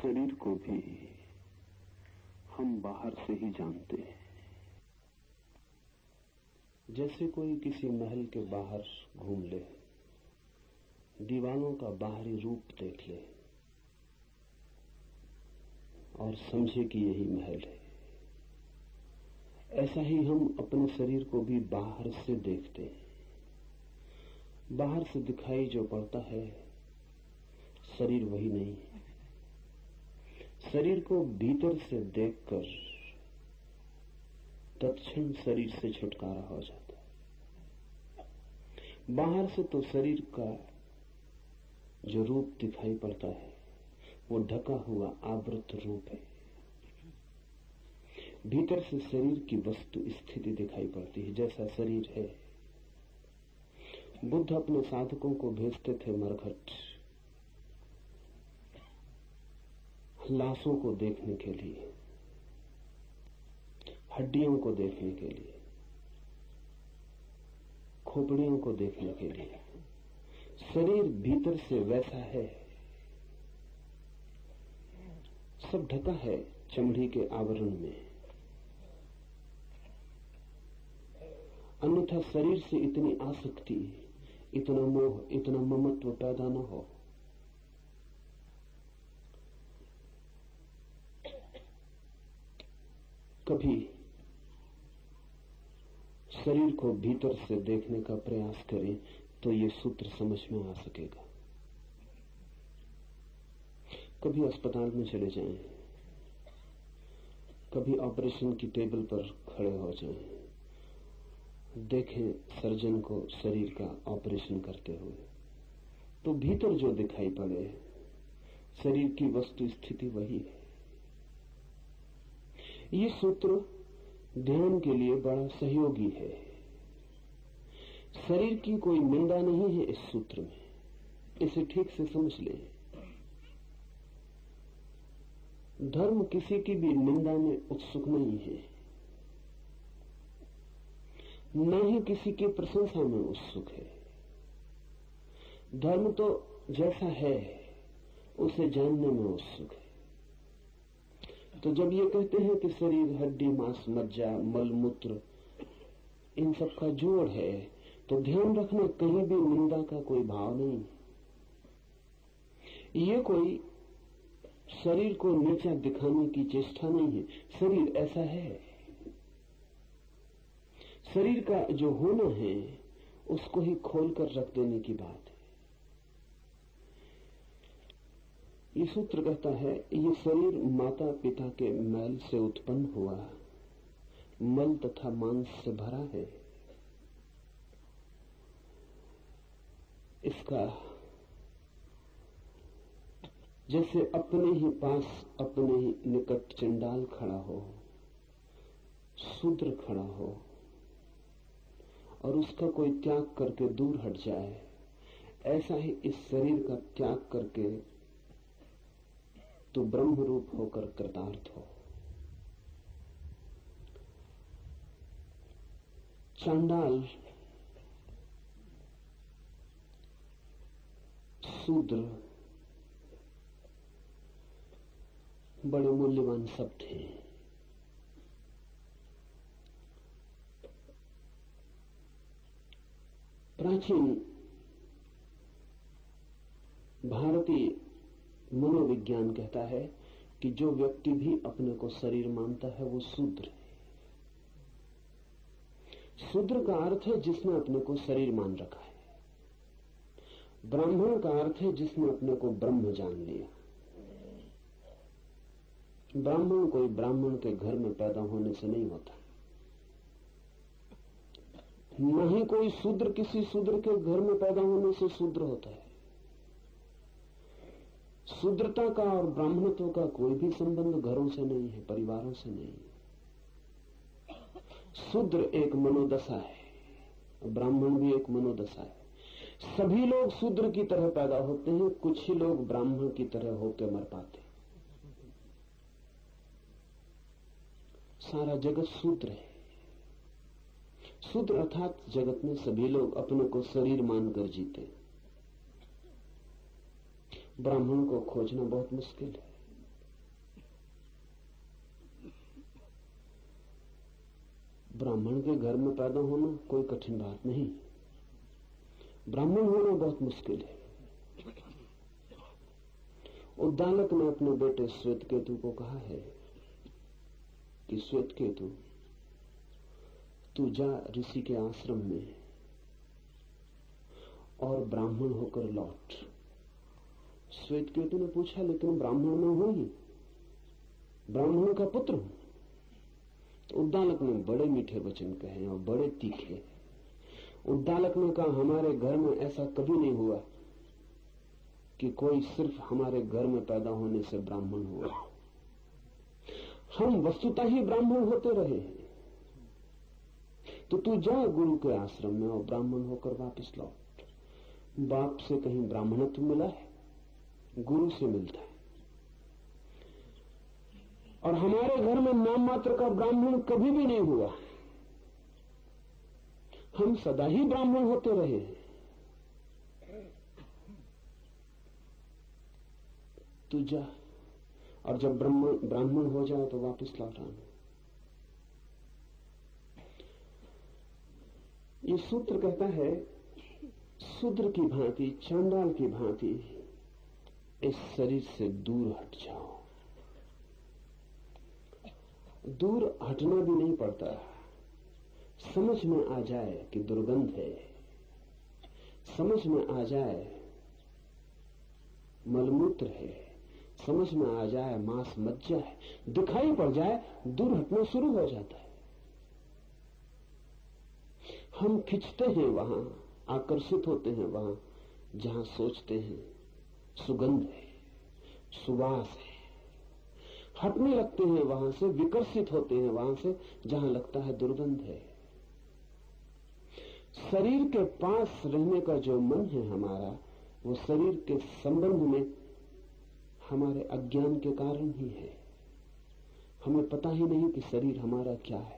शरीर को भी हम बाहर से ही जानते हैं। जैसे कोई किसी महल के बाहर घूम ले, दीवारों का बाहरी रूप देख ले और समझे कि यही महल है, ऐसा ही हम अपने शरीर को भी बाहर से देखते हैं। बाहर से दिखाई जो पड़ता है शरीर वही नहीं है। शरीर को भीतर से देखकर तत्क्षण शरीर से छुटकारा हो जाता है। बाहर से तो शरीर का जो रूप दिखाई पड़ता है वो ढका हुआ आवृत रूप है। भीतर से शरीर की वस्तु स्थिति दिखाई पड़ती है, जैसा शरीर है। बुद्ध अपने साधकों को भेजते थे मरघट, लाशों को देखने के लिए, हड्डियों को देखने के लिए, खोपड़ियों को देखने के लिए। शरीर भीतर से वैसा है, सब ढका है चमड़ी के आवरण में। अन्यथा शरीर से इतनी आसक्ति, इतना मोह, इतना ममत्व पैदा न हो। कभी शरीर को भीतर से देखने का प्रयास करें तो ये सूत्र समझ में आ सकेगा। कभी अस्पताल में चले जाएं, कभी ऑपरेशन की टेबल पर खड़े हो जाएं, देखें सर्जन को शरीर का ऑपरेशन करते हुए, तो भीतर जो दिखाई पड़े शरीर की वस्तु स्थिति वही है। ये सूत्र ध्यान के लिए बड़ा सहयोगी है। शरीर की कोई निंदा नहीं है इस सूत्र में, इसे ठीक से समझ लें। धर्म किसी की भी निंदा में उत्सुक नहीं है, न ही किसी की प्रशंसा में उत्सुक है। धर्म तो जैसा है उसे जानने में उत्सुक है। तो जब ये कहते हैं कि शरीर हड्डी, मांस, मज्जा, मल मूत्र इन सब का जोड़ है, तो ध्यान रखना कहीं भी निंदा का कोई भाव नहीं। ये कोई शरीर को नीचा दिखाने की चेष्टा नहीं है। शरीर ऐसा है, शरीर का जो होना है उसको ही खोलकर रख देने की बात है। ये सूत्र कहता है ये शरीर माता पिता के मैल से उत्पन्न हुआ, मल तथा मांस से भरा है। इसका जैसे अपने ही पास, अपने ही निकट चंडाल खड़ा हो, शूद्र खड़ा हो और उसका कोई त्याग करके दूर हट जाए, ऐसा ही इस शरीर का त्याग करके तो ब्रह्म रूप होकर कृतार्थ हो। चांडाल, शूद्र बड़े मूल्यवान शब्द हैं। प्राचीन भारतीय मनोविज्ञान कहता है कि जो व्यक्ति भी अपने को शरीर मानता है वो शूद्र है। शूद्र का अर्थ है जिसने अपने को शरीर मान रखा है। ब्राह्मण का अर्थ है जिसने अपने को ब्रह्म जान लिया। ब्राह्मण कोई ब्राह्मण के घर में पैदा होने से नहीं होता, न ही कोई शूद्र किसी शूद्र के घर में पैदा होने से शूद्र होता है। शूद्रता का और ब्राह्मणत्व का कोई भी संबंध घरों से नहीं है, परिवारों से नहीं है। शूद्र एक मनोदशा है, ब्राह्मण भी एक मनोदशा है। सभी लोग शूद्र की तरह पैदा होते हैं, कुछ ही लोग ब्राह्मण की तरह होकर मर पाते। सारा जगत शूद्र है। शूद्र अर्थात जगत में सभी लोग अपने को शरीर मानकर जीते। ब्राह्मण को खोजना बहुत मुश्किल है। ब्राह्मण के घर में पैदा होना कोई कठिन बात नहीं, ब्राह्मण होना बहुत मुश्किल है। उद्दालक ने अपने बेटे श्वेतकेतु को कहा है कि श्वेतकेतु, तू जा ऋषि के आश्रम में और ब्राह्मण होकर लौट। श्वेतकेतु ने पूछा, लेकिन ब्राह्मण में हूं ही, ब्राह्मण का पुत्र हूं। तो उद्दालक ने बड़े मीठे वचन कहे और बड़े तीखे। उद्दालक ने कहा, हमारे घर में ऐसा कभी नहीं हुआ कि कोई सिर्फ हमारे घर में पैदा होने से ब्राह्मण हुआ। हम वस्तुतः ही ब्राह्मण होते रहे हैं। तो तू जा गुरु के आश्रम में और ब्राह्मण होकर वापस लौट। बाप से कहीं ब्राह्मणत्व मिला है? गुरु से मिलता है। और हमारे घर में नाम मात्र का ब्राह्मण कभी भी नहीं हुआ। हम सदा ही ब्राह्मण होते रहे हैं। तू जा, और जब ब्राह्मण हो जाए तो वापस लौट आना। ये सूत्र कहता है, शूद्र की भांति, चांडाल की भांति इस शरीर से दूर हट जाओ। दूर हटना भी नहीं पड़ता, समझ में आ जाए कि दुर्गंध है, समझ में आ जाए मलमूत्र है, समझ में आ जाए मांस मज्जा है, दिखाई पड़ जाए, दूर हटना शुरू हो जाता है। हम खिंचते हैं वहां, आकर्षित होते हैं वहां जहां सोचते हैं सुगंध है, सुवास है। हटने लगते हैं वहां से, विकर्षित होते हैं वहां से जहां लगता है दुर्गंध है। शरीर के पास रहने का जो मन है हमारा, वो शरीर के संबंध में हमारे अज्ञान के कारण ही है। हमें पता ही नहीं कि शरीर हमारा क्या है।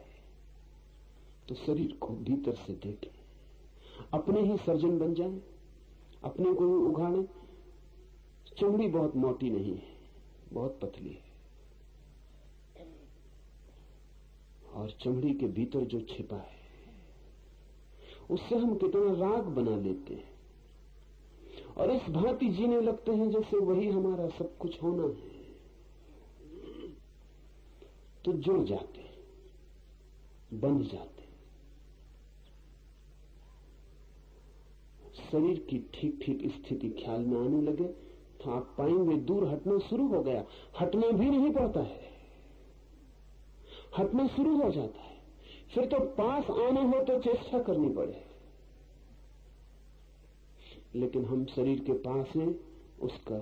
तो शरीर को भीतर से देखें, अपने ही सर्जन बन जाएं, अपने को ही उघाड़ें। चमड़ी बहुत मोटी नहीं है, बहुत पतली है, और चमड़ी के भीतर जो छिपा है उससे हम कितना राग बना लेते हैं और इस भांति जीने लगते हैं जैसे वही हमारा सब कुछ होना है। तो जुड़ जाते, बंध जाते। शरीर की ठीक ठीक स्थिति ख्याल में आने लगे तो आप पाएंगे दूर हटना शुरू हो गया। हटना भी नहीं पड़ता है, हटना शुरू हो जाता है। फिर तो पास आना हो तो चेष्टा करनी पड़े, लेकिन हम शरीर के पास हैं, उसका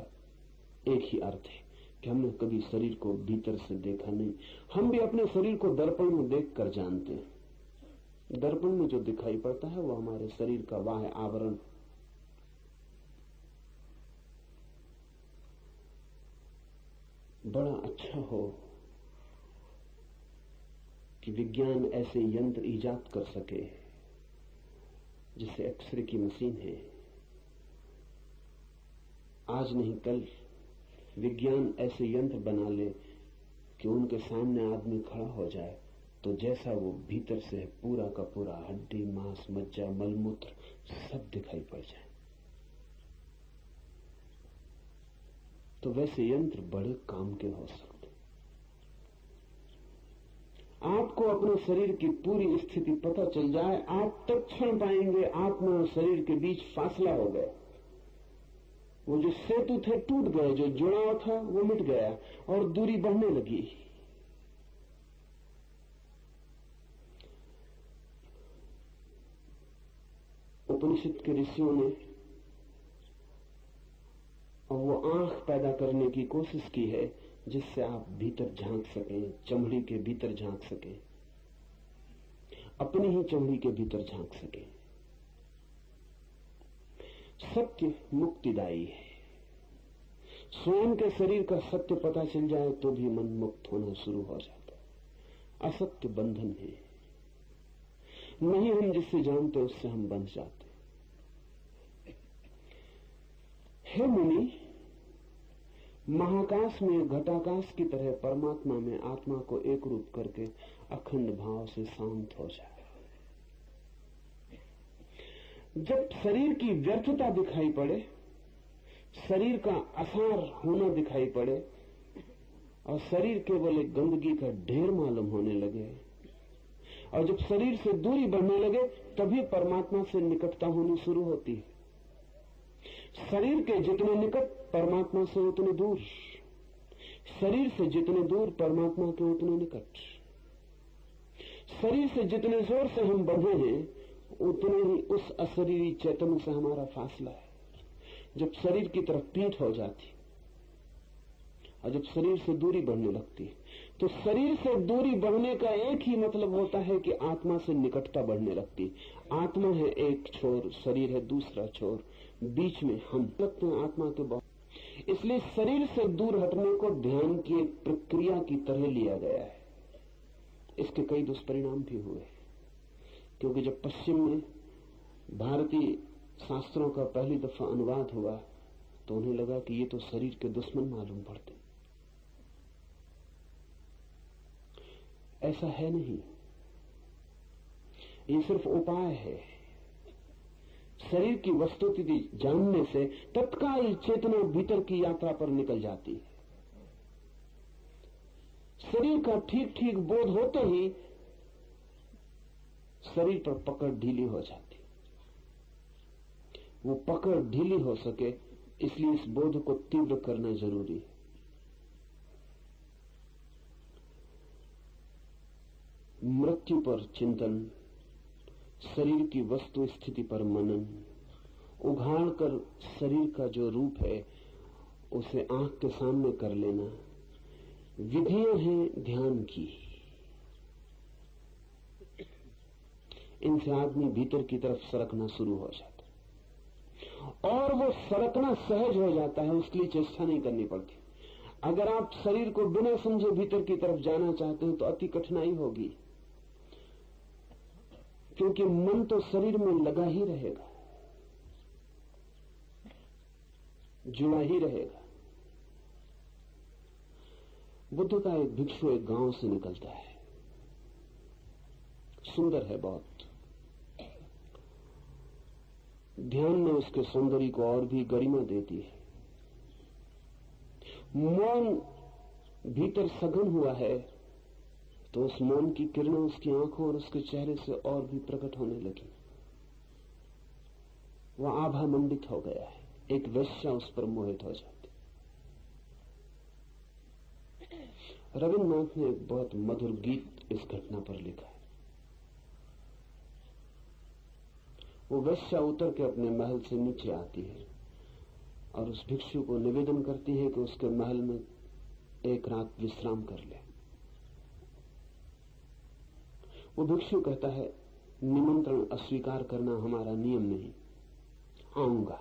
एक ही अर्थ है कि हमने कभी शरीर को भीतर से देखा नहीं। हम भी अपने शरीर को दर्पण में देखकर जानते हैं। दर्पण में जो दिखाई पड़ता है वो हमारे शरीर का बाह्य आवरण। बड़ा अच्छा हो कि विज्ञान ऐसे यंत्र ईजाद कर सके, जैसे एक्सरे की मशीन है। आज नहीं कल विज्ञान ऐसे यंत्र बना ले कि उनके सामने आदमी खड़ा हो जाए तो जैसा वो भीतर से पूरा का पूरा हड्डी, मांस, मज्जा, मलमूत्र सब दिखाई पड़ जाए। तो वैसे यंत्र बड़े काम के हो सकते। आपको अपने शरीर की पूरी स्थिति पता चल जाए, आप तत्क्षण पाएंगे आत्मा और शरीर के बीच फासला हो गया। वो जो सेतु थे टूट गए, जो जुड़ाव था वो मिट गया और दूरी बढ़ने लगी। उपनिषद के ऋषियों ने वो आंख पैदा करने की कोशिश की है जिससे आप भीतर झांक सकें, चमड़ी के भीतर झांक सकें, अपनी ही चमड़ी के भीतर झांक सकें। सत्य मुक्तिदायी है। स्वयं के शरीर का सत्य पता चल जाए तो भी मन मुक्त होना शुरू हो जाता है। असत्य बंधन है, नहीं हम जिससे जानते उससे हम बंध जाते। हे मुनि, महाकाश में घटाकाश की तरह परमात्मा में आत्मा को एक रूप करके अखंड भाव से शांत हो जाए। जब शरीर की व्यर्थता दिखाई पड़े, शरीर का असार होना दिखाई पड़े और शरीर केवल एक गंदगी का ढेर मालूम होने लगे, और जब शरीर से दूरी बढ़ने लगे, तभी परमात्मा से निकटता होनी शुरू होती है। शरीर के जितने निकट, परमात्मा से उतने दूर। शरीर से जितने दूर, परमात्मा के उतने निकट। शरीर से जितने जोर से हम बढ़े हैं, उतने ही उस अशरीरी चैतन्य से हमारा फासला है। जब शरीर की तरफ पीठ हो जाती और जब शरीर से दूरी बढ़ने लगती है, तो शरीर से दूरी बढ़ने का एक ही मतलब होता है कि आत्मा से निकटता बढ़ने लगती। आत्मा है एक छोर, शरीर है दूसरा छोर, बीच में हम लगते हैं आत्मा के बहुत। इसलिए शरीर से दूर हटने को ध्यान की एक प्रक्रिया की तरह लिया गया है। इसके कई दुष्परिणाम भी हुए, क्योंकि जब पश्चिम में भारतीय शास्त्रों का पहली दफा अनुवाद हुआ तो उन्हें लगा कि ये तो शरीर के दुश्मन मालूम पड़ते। ऐसा है नहीं, ये सिर्फ उपाय है। शरीर की वस्तुस्थिति जानने से तत्काल चेतना भीतर की यात्रा पर निकल जाती है। शरीर का ठीक ठीक बोध होते ही शरीर पर पकड़ ढीली हो जाती। वो पकड़ ढीली हो सके, इसलिए इस बोध को तीव्र करना जरूरी है। मृत्यु पर चिंतन, शरीर की वस्तु स्थिति पर मनन, उघाड़ कर शरीर का जो रूप है उसे आंख के सामने कर लेना, विधियां हैं ध्यान की। इनसे आदमी भीतर की तरफ सरकना शुरू हो जाता है, और वो सरकना सहज हो जाता है, उसके लिए चेष्टा नहीं करनी पड़ती। अगर आप शरीर को बिना समझे भीतर की तरफ जाना चाहते हैं तो अति कठिनाई होगी, क्योंकि मन तो शरीर में लगा ही रहेगा, जुड़ा ही रहेगा। बुद्ध का एक भिक्षु एक गांव से निकलता है, सुंदर है बहुत। ध्यान ने उसके सौंदर्य को और भी गरिमा देती है। मौन भीतर सघन हुआ है तो उस मौन की किरणें उसकी आंखों और उसके चेहरे से और भी प्रकट होने लगी। वह आभा मंडित हो गया है, एक वेश्या उस पर मोहित हो जाती। रविन्द्रनाथ ने एक बहुत मधुर गीत इस घटना पर लिखा है। वो वेश्या उतर के अपने महल से नीचे आती है और उस भिक्षु को निवेदन करती है कि उसके महल में एक रात विश्राम कर ले। वो भिक्षु कहता है, निमंत्रण अस्वीकार करना हमारा नियम नहीं, आऊंगा,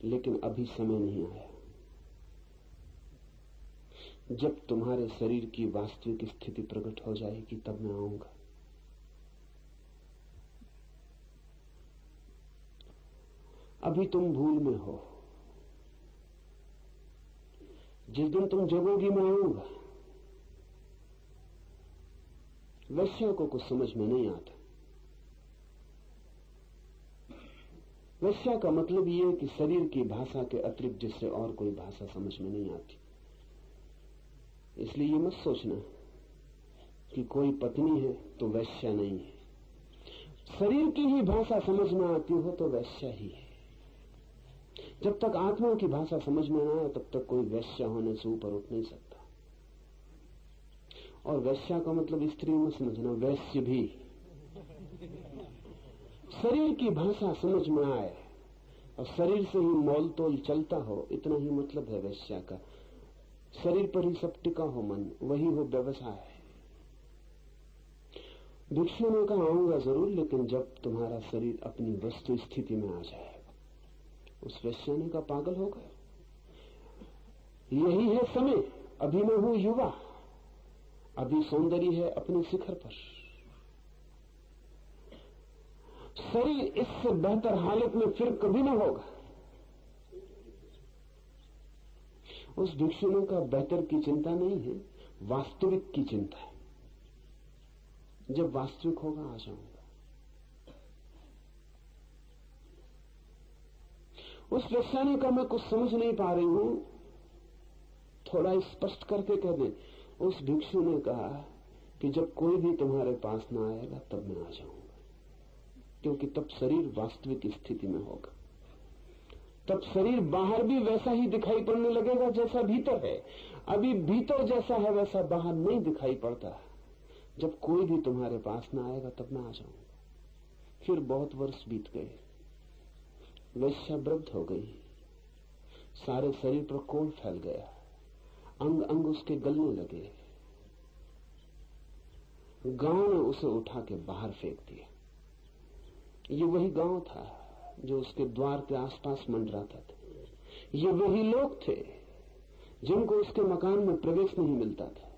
लेकिन अभी समय नहीं आया। जब तुम्हारे शरीर की वास्तविक स्थिति प्रकट हो जाएगी तब मैं आऊंगा। अभी तुम भूल में हो, जिस दिन तुम जगोगी मैं आऊंगा। वैश्या को कुछ समझ में नहीं आता। वैश्या का मतलब यह है कि शरीर की भाषा के अतिरिक्त जिससे और कोई भाषा समझ में नहीं आती। इसलिए ये मत सोचना कि कोई पत्नी है तो वैश्या नहीं है। शरीर की ही भाषा समझ में आती हो तो वैश्या ही है। जब तक आत्मा की भाषा समझ में ना आए तब तक कोई वैश्या होने से ऊपर उठ नहीं सकता। और वैश्या का मतलब स्त्री मत समझना, वैश्य भी। शरीर की भाषा समझ में आए और शरीर से ही मोल तोल चलता हो, इतना ही मतलब है वैश्या का। शरीर पर ही सब टिका हो मन, वही हो व्यवसाय। भिक्षु ने कहा, आऊंगा जरूर, लेकिन जब तुम्हारा शरीर अपनी वस्तु स्थिति में आ जाएगा। उस वैश्या ने कहा, पागल हो गए, यही है समय, अभी मैं हूं युवा, अभी सौंदर्य है अपने शिखर पर। शरीर इससे बेहतर हालत में फिर कभी ना होगा। उस भिक्षु ने कहा, बेहतर की चिंता नहीं है, वास्तविक की चिंता है। जब वास्तविक होगा आ जाऊंगा। उस व्यक्ति का मैं कुछ समझ नहीं पा रही हूं, थोड़ा स्पष्ट करके कह दें। उस भिक्षु ने कहा कि जब कोई भी तुम्हारे पास ना आएगा तब मैं आ जाऊंगा, क्योंकि तब शरीर वास्तविक स्थिति में होगा। तब शरीर बाहर भी वैसा ही दिखाई पड़ने लगेगा जैसा भीतर है। अभी भीतर जैसा है वैसा बाहर नहीं दिखाई पड़ता। जब कोई भी तुम्हारे पास ना आएगा तब मैं आ जाऊंगा। फिर बहुत वर्ष बीत गए, वेश्या वृद्ध हो गई, सारे शरीर पर कोढ़ फैल गया, अंग अंग उसके गलने लगे। गांव ने उसे उठा के बाहर फेंक दिया। ये वही गांव था जो उसके द्वार के आसपास मंडराता था। ये वही लोग थे जिनको उसके मकान में प्रवेश नहीं मिलता था,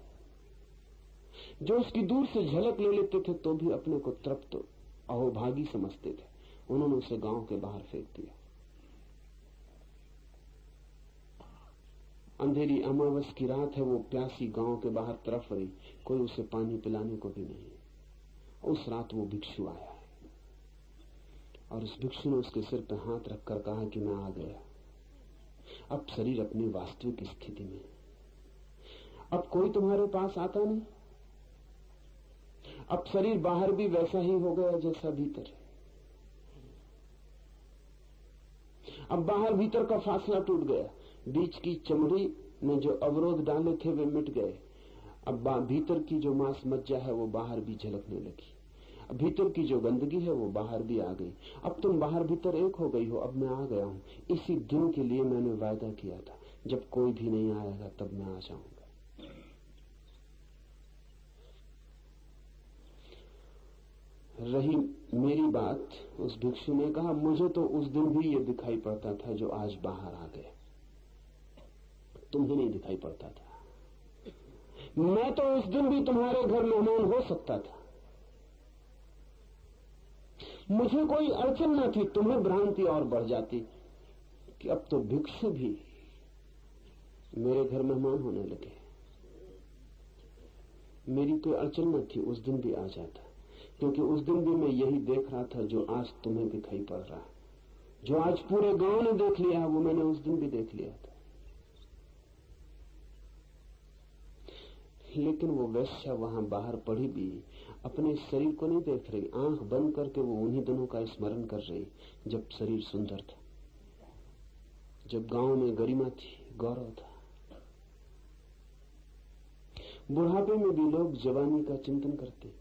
जो उसकी दूर से झलक ले लेते थे तो भी अपने को तृप्त अहोभागी समझते थे। उन्होंने उसे गांव के बाहर फेंक दिया। अंधेरी अमावस की रात है, वो प्यासी गांव के बाहर तरफ रही, कोई उसे पानी पिलाने को भी नहीं। उस रात वो भिक्षु आया है और उस भिक्षु ने उसके सिर पर हाथ रखकर कहा कि मैं आ गया। अब शरीर अपनी वास्तविक स्थिति में, अब कोई तुम्हारे पास आता नहीं। अब शरीर बाहर भी वैसा ही हो गया जैसा भीतर है। अब बाहर भीतर का फासला टूट गया, बीच की चमड़ी ने जो अवरोध डाले थे वे मिट गए। अब भीतर की जो मांस मज्जा है वो बाहर भी झलकने लगी। अब भीतर की जो गंदगी है वो बाहर भी आ गई। अब तुम बाहर भीतर एक हो गई हो। अब मैं आ गया हूं। इसी दिन के लिए मैंने वायदा किया था, जब कोई भी नहीं आएगा तब मैं आ जाऊंगा। रही मेरी बात, उस भिक्षु ने कहा, मुझे तो उस दिन भी ये दिखाई पड़ता था जो आज बाहर आ गया, तुम्हें नहीं दिखाई पड़ता था। मैं तो उस दिन भी तुम्हारे घर मेहमान हो सकता था, मुझे कोई अड़चन न थी। तुम्हें भ्रांति और बढ़ जाती कि अब तो भिक्षु भी मेरे घर मेहमान होने लगे। मेरी कोई अड़चन न थी, उस दिन भी आ जाता, क्योंकि उस दिन भी मैं यही देख रहा था जो आज तुम्हें दिखाई पड़ रहा है। जो आज पूरे गांव ने देख लिया है वो मैंने उस दिन भी देख लिया था। लेकिन वो वेश्या वहां बाहर पड़ी भी अपने शरीर को नहीं देख रही। आंख बंद करके वो उन्हीं दिनों का स्मरण कर रही जब शरीर सुंदर था, जब गांव में गरिमा थी, गौरव था। बुढ़ापे में भी लोग जवानी का चिंतन करते।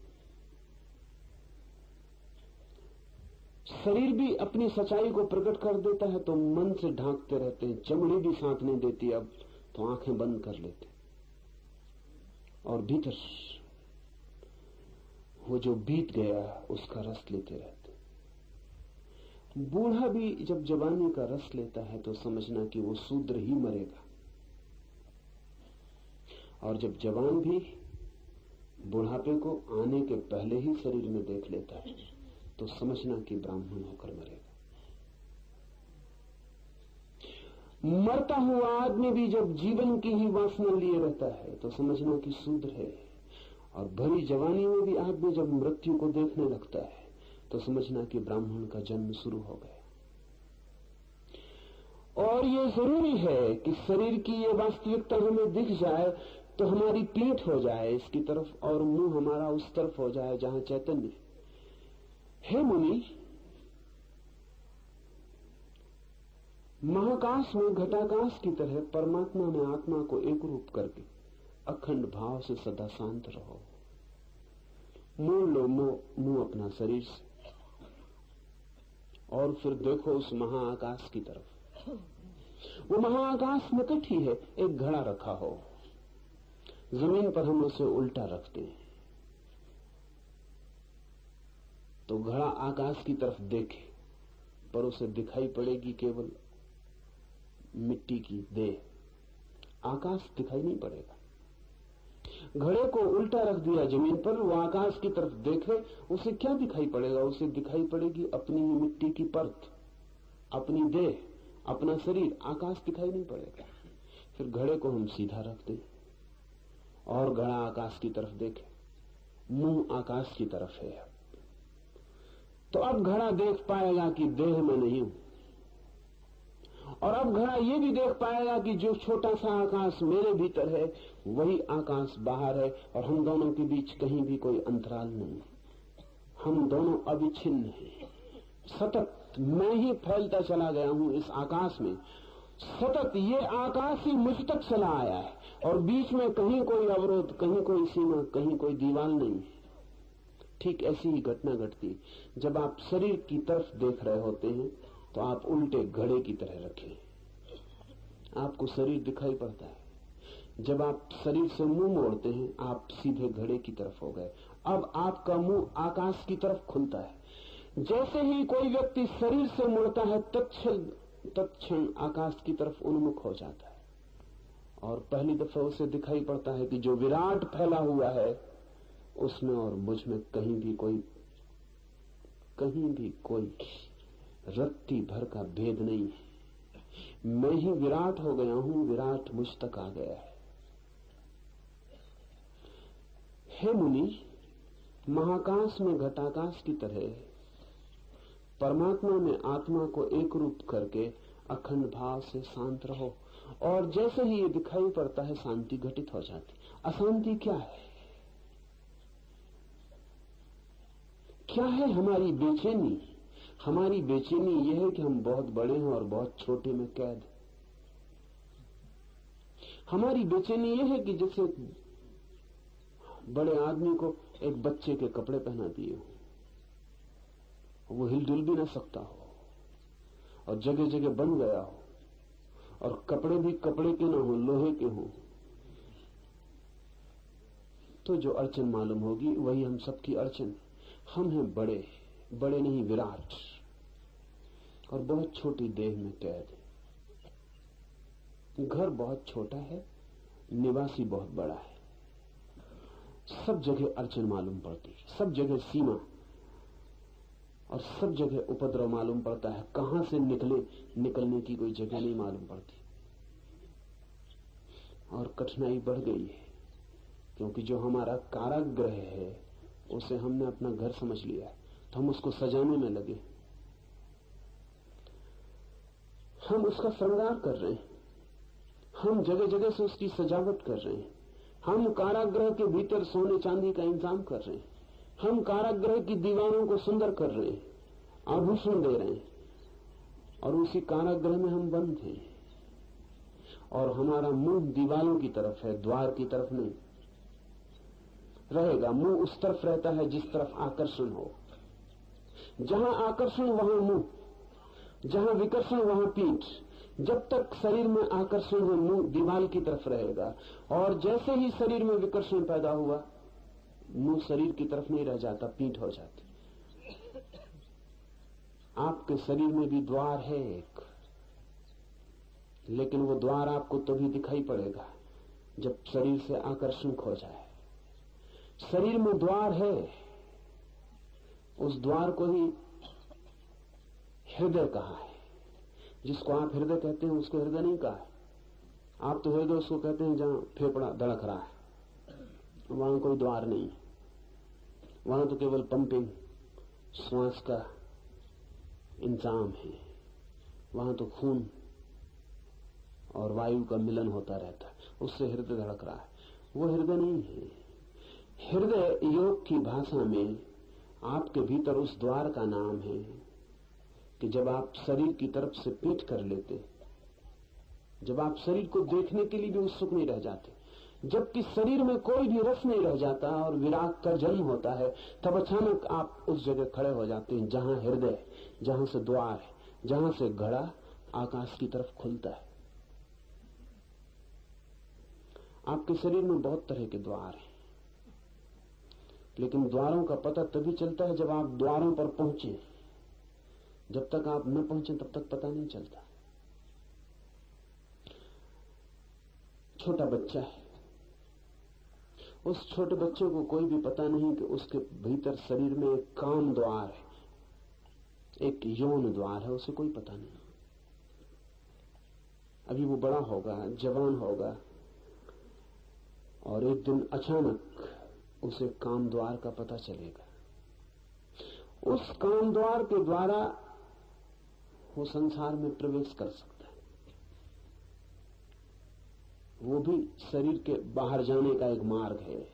शरीर भी अपनी सच्चाई को प्रकट कर देता है तो मन से ढांकते रहते हैं। चमड़ी भी साथ नहीं देती अब तो आंखें बंद कर लेते और भीतर वो जो बीत गया उसका रस लेते रहते। बूढ़ा भी जब जवानी का रस लेता है तो समझना कि वो शूद्र ही मरेगा, और जब जवान भी बुढ़ापे को आने के पहले ही शरीर में देख लेता है तो समझना कि ब्राह्मण होकर मरेगा। मरता हुआ आदमी भी जब जीवन की ही वासना लिए रहता है तो समझना कि शूद्र है, और भरी जवानी में भी आदमी जब मृत्यु को देखने लगता है तो समझना कि ब्राह्मण का जन्म शुरू हो गया। और ये जरूरी है कि शरीर की ये वास्तविकता हमें दिख जाए तो हमारी पीठ हो जाए इसकी तरफ और मुंह हमारा उस तरफ हो जाए जहां चैतन्य। हे मुनि, महाकाश में घटाकाश की तरह परमात्मा में आत्मा को एक रूप करके अखंड भाव से सदा शांत रहो। मोड़ लो मुंह अपना शरीर से और फिर देखो उस महाआकाश की तरफ। वो महाआकाश निकट ही है। एक घड़ा रखा हो, जमीन पर हम उसे उल्टा रखते हैं तो घड़ा आकाश की तरफ देखे पर उसे दिखाई पड़ेगी केवल मिट्टी की देह, आकाश दिखाई नहीं पड़ेगा। घड़े को उल्टा रख दिया जमीन पर, वो आकाश की तरफ देखे, उसे क्या दिखाई पड़ेगा? उसे दिखाई पड़ेगी अपनी ही मिट्टी की परत, अपनी देह, अपना शरीर। आकाश दिखाई नहीं पड़ेगा। फिर घड़े को हम सीधा रख दें और घड़ा आकाश की तरफ देखे मुंह आकाश की तरफ है। तो अब घड़ा देख पाएगा कि देह में नहीं हूं, और अब घड़ा ये भी देख पाएगा कि जो छोटा सा आकाश मेरे भीतर है वही आकाश बाहर है, और हम दोनों के बीच कहीं भी कोई अंतराल नहीं। हम दोनों अविच्छिन्न हैं। सतत मैं ही फैलता चला गया हूं इस आकाश में। सतत ये आकाश ही मुझ तक चला आया है, और बीच में कहीं कोई अवरोध, कहीं कोई सीमा, कहीं कोई दीवार नहीं है। ठीक ऐसी ही घटना घटती जब आप शरीर की तरफ देख रहे होते हैं तो आप उल्टे घड़े की तरह रखें। आपको शरीर दिखाई पड़ता है। जब आप शरीर से मुंह मोड़ते हैं आप सीधे घड़े की तरफ हो गए। अब आपका मुंह आकाश की तरफ खुलता है। जैसे ही कोई व्यक्ति शरीर से मुड़ता है तत्क्षण आकाश की तरफ उन्मुख हो जाता है, और पहली दफा उसे दिखाई पड़ता है कि जो विराट फैला हुआ है उसमें और मुझ में कहीं भी कोई रत्ती भर का भेद नहीं है। मैं ही विराट हो गया हूं, विराट मुझ तक आ गया है। हे मुनि, महाकाश में घटाकाश की तरह परमात्मा में आत्मा को एक रूप करके अखंड भाव से शांत रहो, और जैसे ही ये दिखाई पड़ता है शांति घटित हो जाती। अशांति क्या है? क्या है हमारी बेचैनी? हमारी बेचैनी यह है कि हम बहुत बड़े हैं और बहुत छोटे में कैद। हमारी बेचैनी यह है कि जैसे बड़े आदमी को एक बच्चे के कपड़े पहना दिए हो, वो हिलडुल भी ना सकता हो, और जगह जगह बन गया हो, और कपड़े भी कपड़े के ना हो, लोहे के हो, तो जो अड़चन मालूम होगी वही हम सबकी अड़चन। हम हैं बड़े, बड़े नहीं विराट, और बहुत छोटी देह में कैद। घर बहुत छोटा है, निवासी बहुत बड़ा है। सब जगह अड़चन मालूम पड़ती है, सब जगह सीमा, और सब जगह उपद्रव मालूम पड़ता है। कहां से निकलने की कोई जगह नहीं मालूम पड़ती, और कठिनाई बढ़ गई है, क्योंकि जो हमारा कारागृह है उसे हमने अपना घर समझ लिया, तो हम उसको सजाने में लगे। हम उसका श्रृंगार कर रहे हैं, हम जगह जगह से उसकी सजावट कर रहे हैं। हम कारागृह के भीतर सोने चांदी का इंतजाम कर रहे हैं। हम कारागृह की दीवारों को सुंदर कर रहे हैं, आभूषण दे रहे हैं, और उसी कारागृह में हम बंद हैं। और हमारा मुंह दीवारों की तरफ है, द्वार की तरफ नहीं रहेगा। मुंह उस तरफ रहता है जिस तरफ आकर्षण हो। जहां आकर्षण वहां मुंह, जहां विकर्षण वहां पीठ। जब तक शरीर में आकर्षण हो मुंह दीवार की तरफ रहेगा, और जैसे ही शरीर में विकर्षण पैदा हुआ मुंह शरीर की तरफ नहीं रह जाता, पीठ हो जाती। आपके शरीर में भी द्वार है एक, लेकिन वो द्वार आपको तभी दिखाई पड़ेगा जब शरीर से आकर्षण खो जाए। शरीर में द्वार है, उस द्वार को ही हृदय कहा है। जिसको आप हृदय कहते हैं उसको हृदय नहीं कहा है। आप तो हृदय उसको कहते हैं जहां फेफड़ा धड़क रहा है, वहां कोई द्वार नहीं, वहां तो केवल पंपिंग, श्वास का इंतजाम है। वहां तो खून और वायु का मिलन होता रहता है, उससे हृदय धड़क रहा है। वो हृदय नहीं है। हृदय योग की भाषा में आपके भीतर उस द्वार का नाम है कि जब आप शरीर की तरफ से पीठ कर लेते, जब आप शरीर को देखने के लिए भी उत्सुक नहीं रह जाते, जबकि शरीर में कोई भी रस नहीं रह जाता और विराग का जन्म होता है, तब अचानक आप उस जगह खड़े हो जाते हैं जहां हृदय, जहां से द्वार है, जहां से घड़ा आकाश की तरफ खुलता है। आपके शरीर में बहुत तरह के द्वार हैं, लेकिन द्वारों का पता तभी चलता है जब आप द्वारों पर पहुंचे। जब तक आप न पहुंचे तब तक पता नहीं चलता। छोटा बच्चा है, उस छोटे बच्चे को कोई भी पता नहीं कि उसके भीतर शरीर में एक काम द्वार है, एक यौन द्वार है, उसे कोई पता नहीं। अभी वो बड़ा होगा, जवान होगा, और एक दिन अचानक उसे काम द्वार का पता चलेगा। उस काम द्वार के द्वारा वो संसार में प्रवेश कर सकता है। वो भी शरीर के बाहर जाने का एक मार्ग है।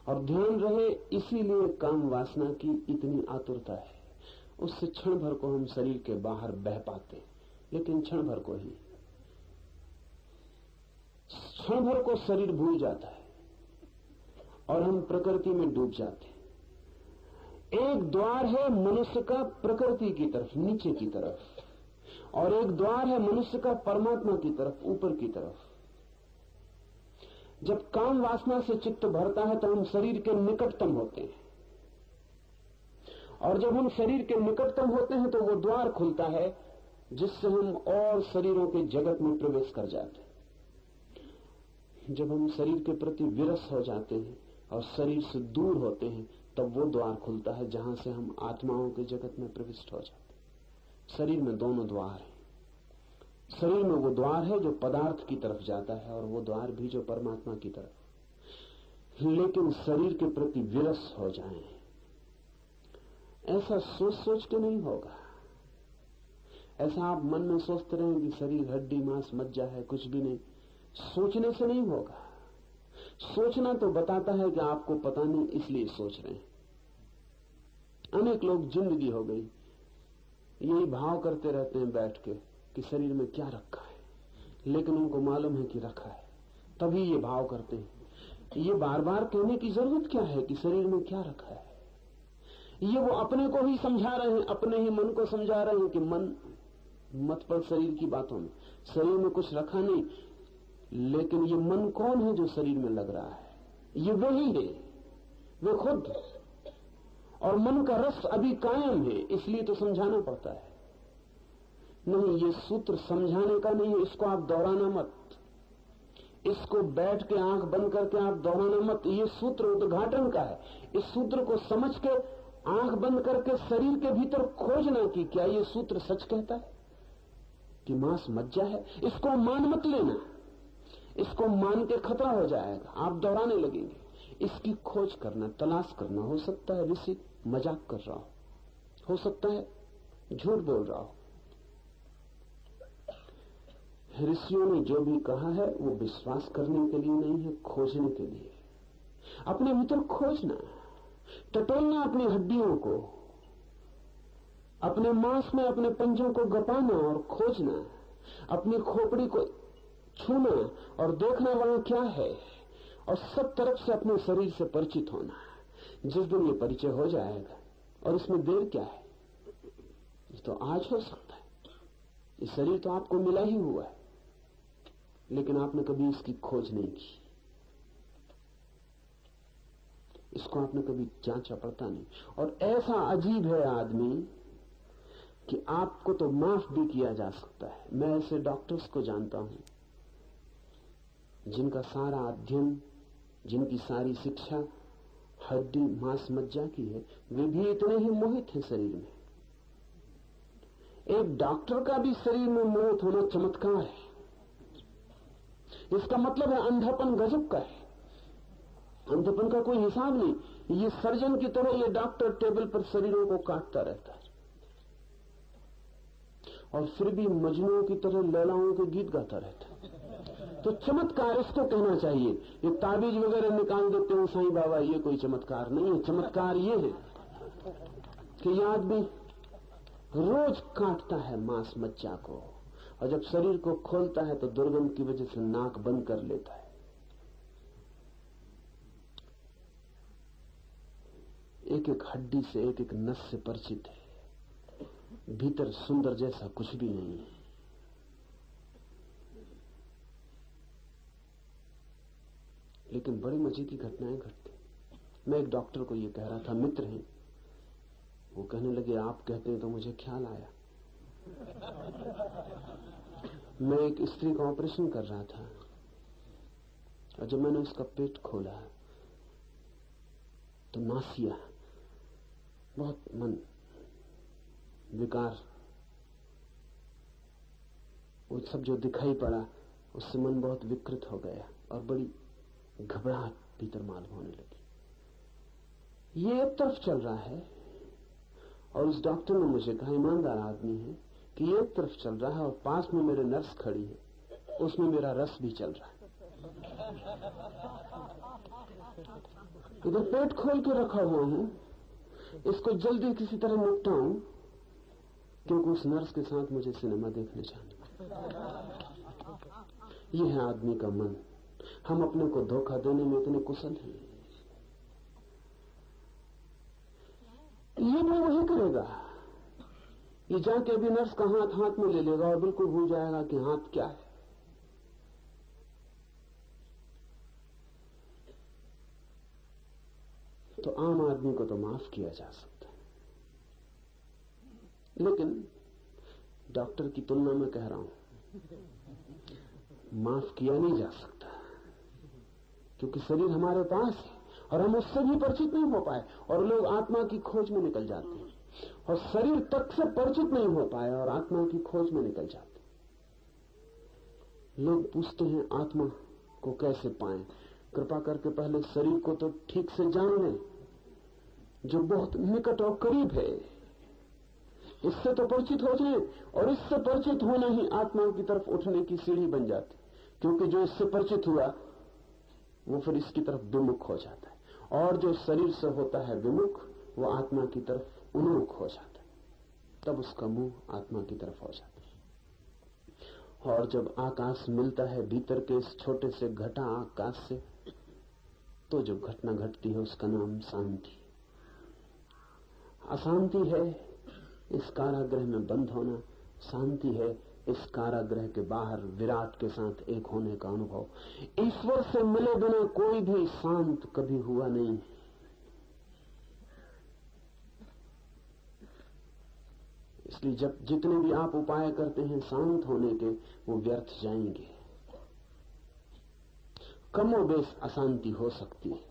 और ध्यान रहे, इसीलिए काम वासना की इतनी आतुरता है। उससे क्षण भर को हम शरीर के बाहर बह पाते, लेकिन क्षण भर को ही। क्षण भर को शरीर भूल जाता है और हम प्रकृति में डूब जाते हैं। एक द्वार है मनुष्य का प्रकृति की तरफ, नीचे की तरफ, और एक द्वार है मनुष्य का परमात्मा की तरफ, ऊपर की तरफ। जब काम वासना से चित्त भरता है तो हम शरीर के निकटतम होते हैं, और जब हम शरीर के निकटतम होते हैं तो वो द्वार खुलता है जिससे हम और शरीरों के जगत में प्रवेश कर जाते हैं। जब हम शरीर के प्रति विरस हो जाते हैं और शरीर से दूर होते हैं, तब वो द्वार खुलता है जहां से हम आत्माओं के जगत में प्रविष्ट हो जाते हैं। शरीर में दोनों द्वार हैं। शरीर में वो द्वार है जो पदार्थ की तरफ जाता है, और वो द्वार भी जो परमात्मा की तरफ। लेकिन शरीर के प्रति विरस हो जाएं, ऐसा सोच सोच के नहीं होगा। ऐसा आप मन में सोचते रहें कि शरीर हड्डी मांस मज्जा है, कुछ भी नहीं, सोचने से नहीं होगा। सोचना तो बताता है कि आपको पता नहीं, इसलिए सोच रहे हैं। अनेक लोग जिंदगी हो गई यही भाव करते रहते हैं बैठ के कि शरीर में क्या रखा है, लेकिन उनको मालूम है कि रखा है, तभी ये भाव करते हैं। ये बार बार कहने की जरूरत क्या है कि शरीर में क्या रखा है? ये वो अपने को ही समझा रहे हैं, अपने ही मन को समझा रहे हैं कि मन मत पड़ शरीर की बातों में, शरीर में कुछ रखा नहीं। लेकिन ये मन कौन है जो शरीर में लग रहा है? ये वही है, वे खुद। और मन का रस अभी कायम है, इसलिए तो समझाना पड़ता है। नहीं, ये सूत्र समझाने का नहीं है, इसको आप दोहराना मत। इसको बैठ के आंख बंद करके आप दोहराना मत। ये सूत्र उद्घाटन का है। इस सूत्र को समझ के आंख बंद करके शरीर के भीतर खोजना कि क्या ये सूत्र सच कहता है कि मांस मज्जा है। इसको मान मत लेना, इसको मान के खतरा हो जाएगा, आप दोहराने लगेंगे। इसकी खोज करना, तलाश करना। हो सकता है ऋषि मजाक कर रहा हो सकता है झूठ बोल रहा हो। ऋषियों ने जो भी कहा है वो विश्वास करने के लिए नहीं है, खोजने के लिए। अपने भीतर खोजना, टटोलना अपनी हड्डियों को, अपने मांस में अपने पंजों को गपाना और खोजना, अपनी खोपड़ी को छूना और देखना वहां क्या है, और सब तरफ से अपने शरीर से परिचित होना। जिस दिन ये परिचय हो जाएगा, और इसमें देर क्या है, ये तो आज हो सकता है। ये शरीर तो आपको मिला ही हुआ है, लेकिन आपने कभी इसकी खोज नहीं की, इसको आपने कभी जांचा पड़ता नहीं। और ऐसा अजीब है आदमी कि आपको तो माफ भी किया जा सकता है। मैं ऐसे डॉक्टर्स को जानता हूं जिनका सारा अध्ययन, जिनकी सारी शिक्षा हड्डी मांस मज्जा की है, वे भी इतने ही मोहित हैं शरीर में। एक डॉक्टर का भी शरीर में मोहित होना चमत्कार है। इसका मतलब है अंधापन गजब का है। अंधापन का कोई हिसाब नहीं। ये सर्जन की तरह ये डॉक्टर टेबल पर शरीरों को काटता रहता है, और फिर भी मजनू की तरह लैलाओं के गीत गाता रहता है। तो चमत्कार इसको कहना चाहिए। ये ताबीज वगैरह निकाल देते हैं साईं बाबा, ये कोई चमत्कार नहीं है। चमत्कार ये है कि ये आदमी रोज काटता है मांस मज्जा को, और जब शरीर को खोलता है तो दुर्गंध की वजह से नाक बंद कर लेता है। एक एक हड्डी से, एक एक नस से परिचित है। भीतर सुंदर जैसा कुछ भी नहीं है। लेकिन बड़ी मजे की घटनाएं घटती। मैं एक डॉक्टर को ये कह रहा था, मित्र हैं, वो कहने लगे आप कहते हैं तो मुझे ख्याल आया। मैं एक स्त्री का ऑपरेशन कर रहा था, और जब मैंने उसका पेट खोला तो नासिया, बहुत मन विकार, वो सब जो दिखाई पड़ा उससे मन बहुत विकृत हो गया, और बड़ी घबराहट भीतर मालूम होने लगी। ये एक तरफ चल रहा है और उस डॉक्टर ने मुझे कहा, ईमानदार आदमी है, कि ये एक तरफ चल रहा है और पास में मेरे नर्स खड़ी है, उसमें मेरा रस भी चल रहा है। इधर पेट खोल के रखा हुआ हूं, इसको जल्दी किसी तरह निपटाऊं, क्योंकि उस नर्स के साथ मुझे सिनेमा देखने जाना। ये है आदमी का मन। हम अपने को धोखा देने में इतने कुशल हैं। ये भी वही करेगा, ये जाके भी नर्स का हाथ हाथ में ले लेगा और बिल्कुल भूल जाएगा कि हाथ क्या है। तो आम आदमी को तो माफ किया जा सकता है, लेकिन डॉक्टर की तुलना में कह रहा हूं, माफ किया नहीं जा सकता, क्योंकि शरीर हमारे पास है और हम उससे भी परिचित नहीं हो पाए, और लोग आत्मा की खोज में निकल जाते हैं, और शरीर तक से परिचित नहीं हो पाए और आत्मा की खोज में निकल जाते हैं। लोग पूछते हैं आत्मा को कैसे पाएं? कृपा करके पहले शरीर को तो ठीक से जान लें, जो बहुत निकट और करीब है, इससे तो परिचित हो जाए, और इससे परिचित होना ही आत्मा की तरफ उठने की सीढ़ी बन जाती, क्योंकि जो इससे परिचित हुआ वो फिर इसकी तरफ विमुख हो जाता है, और जो शरीर से होता है विमुख, वो आत्मा की तरफ उन्मुख हो जाता है, तब उसका मुंह आत्मा की तरफ हो जाता है। और जब आकाश मिलता है भीतर के इस छोटे से घटा आकाश से, तो जो घटना घटती है उसका नाम शांति। अशांति है इस कारागृह में बंद होना, शांति है इस कारागृह के बाहर विराट के साथ एक होने का अनुभव। ईश्वर से मिले बिना कोई भी शांत कभी हुआ नहीं। इसलिए जब जितने भी आप उपाय करते हैं शांत होने के, वो व्यर्थ जाएंगे। कमोबेश अशांति हो सकती है,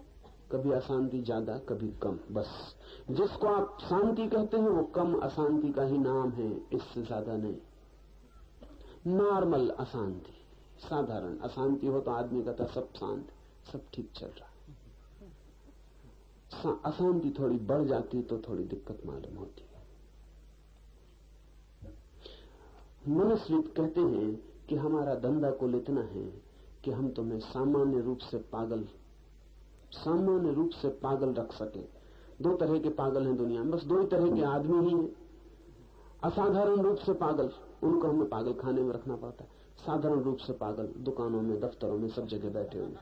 कभी अशांति ज्यादा कभी कम, बस जिसको आप शांति कहते हैं वो कम अशांति का ही नाम है, इससे ज्यादा नहीं। नॉर्मल अशांति, साधारण अशांति हो तो आदमी कहता सब शांत, सब ठीक चल रहा है। अशांति थोड़ी बढ़ जाती तो थोड़ी दिक्कत मालूम होती है। मनुष्य कहते हैं कि हमारा धंधा कुल इतना है कि हम तुम्हें सामान्य रूप से पागल रख सके। दो तरह के पागल हैं दुनिया में, बस दो ही तरह के आदमी ही हैं। असाधारण रूप से पागल, उनको हमें पागल खाने में रखना पड़ता है। साधारण रूप से पागल दुकानों में, दफ्तरों में, सब जगह बैठे हुए।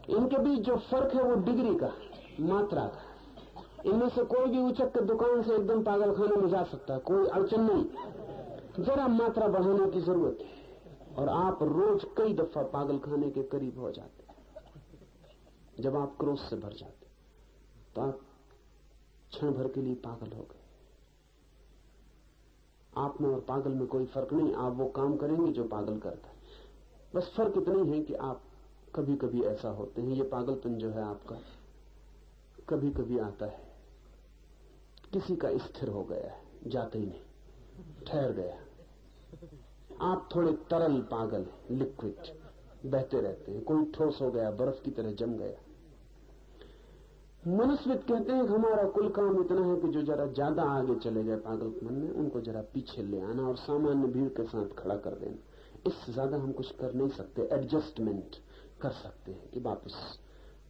इनके बीच जो फर्क है वो डिग्री का, मात्रा का। इनमें से कोई भी उचक कर दुकान से एकदम पागल खाने में जा सकता है, कोई अड़चन नहीं। जरा मात्रा बढ़ाने की जरूरत है और आप रोज कई दफा पागल खाने के करीब हो जाते। जब आप क्रोध से भर जाते तो आप क्षण भर के लिए पागल हो गए। आप में और पागल में कोई फर्क नहीं, आप वो काम करेंगे जो पागल करता है। बस फर्क इतना ही है कि आप कभी कभी ऐसा होते हैं। ये पागलपन जो है आपका कभी कभी आता है, किसी का स्थिर हो गया है, जाते ही नहीं, ठहर गया। आप थोड़े तरल पागल, लिक्विड, बहते रहते हैं। कोई ठोस हो गया, बर्फ की तरह जम गया। मनुष्यविद कहते हैं कि हमारा कुल काम इतना है कि जो जरा ज्यादा आगे चले गए पागलपन में, उनको जरा पीछे ले आना और सामान्य भीड़ के साथ खड़ा कर देना। इससे ज्यादा हम कुछ कर नहीं सकते। एडजस्टमेंट कर सकते हैं कि वापस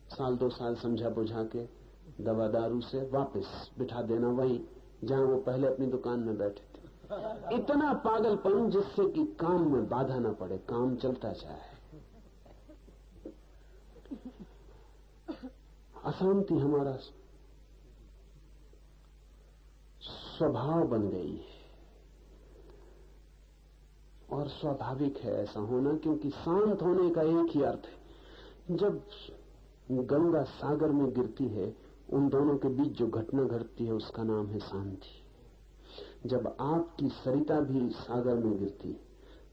साल 2 साल समझा बुझा के दवा दारू से वापस बिठा देना वहीं जहां वो पहले अपनी दुकान में बैठे थे। इतना पागलपन जिससे कि काम में बाधा ना पड़े, काम चलता जाए। अशांति हमारा स्वभाव बन गई है और स्वाभाविक है ऐसा होना, क्योंकि शांत होने का एक ही अर्थ है। जब गंगा सागर में गिरती है, उन दोनों के बीच जो घटना घटती है उसका नाम है शांति। जब आपकी सरिता भी सागर में गिरती,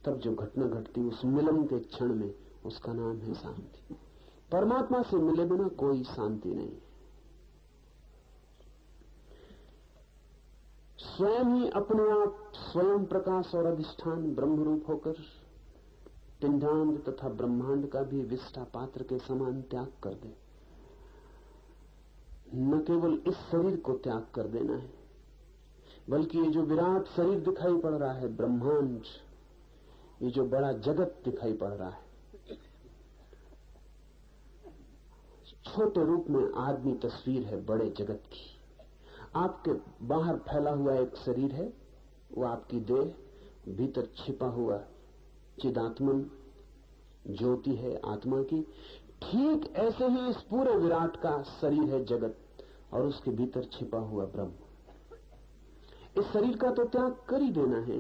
तब जो घटना घटती उस मिलन के क्षण में, उसका नाम है शांति। परमात्मा से मिले बिना कोई शांति नहीं। स्वयं ही अपने आप स्वयं प्रकाश और अधिष्ठान ब्रह्म रूप होकर पिंडांड तथा ब्रह्मांड का भी विष्ठा पात्र के समान त्याग कर दे। न केवल इस शरीर को त्याग कर देना है, बल्कि ये जो विराट शरीर दिखाई पड़ रहा है, ब्रह्मांड, ये जो बड़ा जगत दिखाई पड़ रहा है, छोटे रूप में आदमी तस्वीर है बड़े जगत की। आपके बाहर फैला हुआ एक शरीर है, वो आपकी देह, भीतर छिपा हुआ चिदात्मन ज्योति है आत्मा की। ठीक ऐसे ही इस पूरे विराट का शरीर है जगत, और उसके भीतर छिपा हुआ ब्रह्म। इस शरीर का तो त्याग कर ही देना है।